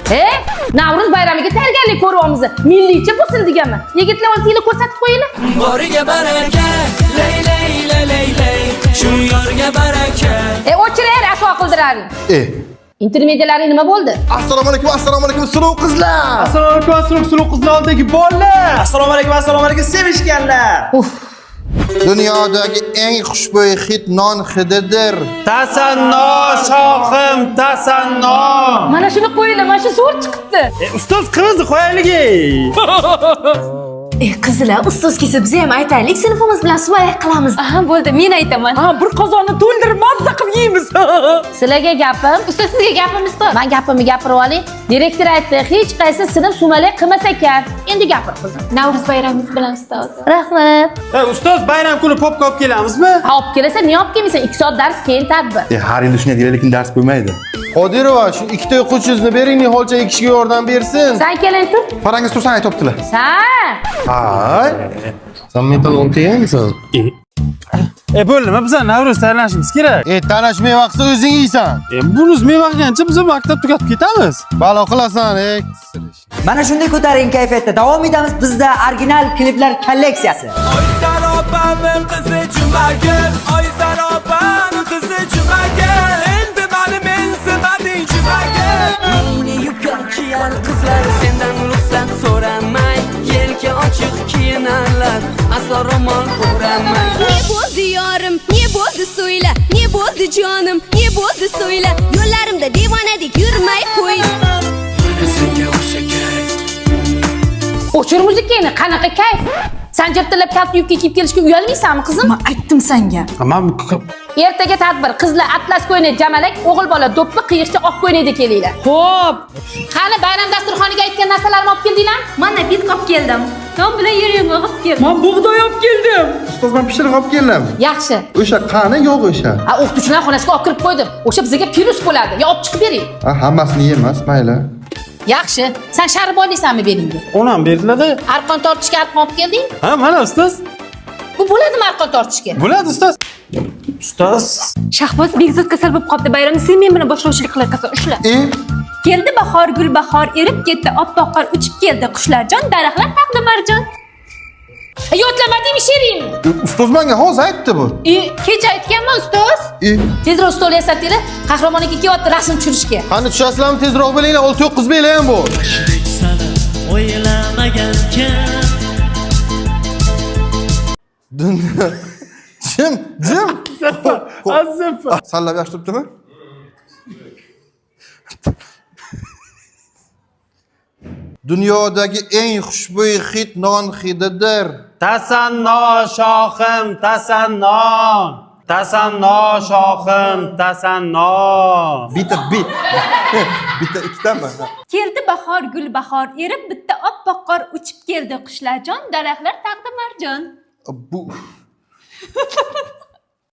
Navruz bayramiga tayyorgarlik ko'ryapmiz. Milliycha bo'lsin deganmi? Yigitlar o'zingizga ko'rsatib qo'yinglar. Boriga baraka, lay lay lay lay lay. Shu yorga baraka. O'chiring, rasvo qildiraring. Intermedialaring nima bo'ldi? Assalomu alaykum, suluv qizlar. Assalomu alaykum, suluv qizlar oldidagi bolalar. Assalomu alaykum, sevishganlar. Dunyodagi eng xushbo'y hid non hididir. Tasanno shohim, tasanno. Mana shuni qo'yinglar, mana shu zo'r chiqibdi. Ustoz qizni qo'yaylik. Qizlar, ustoz kelsa biz ham aytaylik, sinfimiz bilan suvarak qilamiz. Aha, bo'ldi, men aytaman. Bir qozonni to'ldirib mazza qilib yeymiz. Sizlarga gapim, ustoz sizga gapimiz bor. Men gapimni gapirib oling. Direktor aytdi, hech qaysi sinf sumalak qilmas ekan. Endi gapir qizim. Navruz bayramingiz bilan ustoz. Rahmat. Ustoz bayram kuni popka olib kelamizmi? Ha, olib kelasan, niye olib kelmaysan? 2 soat dars keyin tadbir. Har yil shunday deydi, lekin dars bo'lmaydi. Qodirova, shu ikkita o'quvchingizni bering, niholcha ekishga yordam bersin. Sen keling tur. Parangiz tursan aytibdilar. Sen. Hay. Sen metal o'qiyapsan? Bo'ldimi? Biz Navruz tayyorlanishimiz kerak. Tanishmay vaqtda o'zing yeysan. Bunuz men vaqtgancha biz maktab tugatib ketamiz. Balo qilasan, Mana shunday ko'taring kayfiyatda davom etamiz. Bizda original kliplar kolleksiyasi. Oy sarobam qizi chumagir, oy sarobam qizi chumagir. Endi meni mensimading chumagir. Mini yupqa kiyar qizlar sendan ruxsat so'ramay, yelka ochiq kiyinarlar, aslo ro'mol o'ramay. Ne bo'ldi yorim, ne bo'ldi so'yla, ne bo'ldi jonim, ne bo'ldi so'yla. Yo'llarimda devonadek yurmay qo'y. O'chir muzikangni, qanaqa kayf? Sen jabtalab katta yubka kiyib kelishga uyalmaysanmi, qizim? Men aytdim senga. Ertaga tadbir, qizlar atlas ko'ylak jamalak, o'g'il bola do'ppi, qiyiqcha oq ko'ylakda kelinglar. Xo'p. Qani bayram dasturxoniga aytgan narsalarimni olib keldinglarmi? Mana bit olib keldim. Tom bilan yer olib keldim. Men bug'doy olib keldim. Ustoz, men pishiriq olib keldim. Yaxshi. O'sha qani yo'q o'sha. Ha, o'qituvchilar xonasiga olib kirib qo'ydim. O'sha bizga virus bo'ladi. Yo, olib chiqib bering. Hammasini yemas, mayli. Yaxshi. Sen sharboniysanmi beringga? Onam berdilar-da. Arqon tortishga arqon olib kelding? Ha, mana ustoz. Bu bo'ladimi arqon tortishga? Bo'ladi ustoz. Ustoz. Shahboz Begzod kasal bo'lib qoldi. Bayramni sen men bilan boshlovchilik qilar qasa ushla. Keldi bahor, gul bahor, erib ketdi, oppoq qor uchib keldi. Qushlarjon, daraxtlar taqdi marjon. Yodlamadingmi she'ringni? Ustoz menga hozir aytdi bu. Kecha aytganman ustoz. Tezroq stol yasatinglar, qahramonga kelyapti rasm tushirishga. Qani tushasizlarmi, tezroq bo'linglar, 6-9 bela ham bu. O'ylamagankan. Jim. Azim. Sallab yaxshi turibdimi? Dunyodagi eng xushbo'y hid non hididir. Tasanno shohim, tasanno. Tasanno shohim, tasanno. Bitta ikkitami? Keldi bahor, gul bahor, erib bitta oppoq qor uchib keldi. Qushlarjon, daraxtlar taqdi marjon. Bu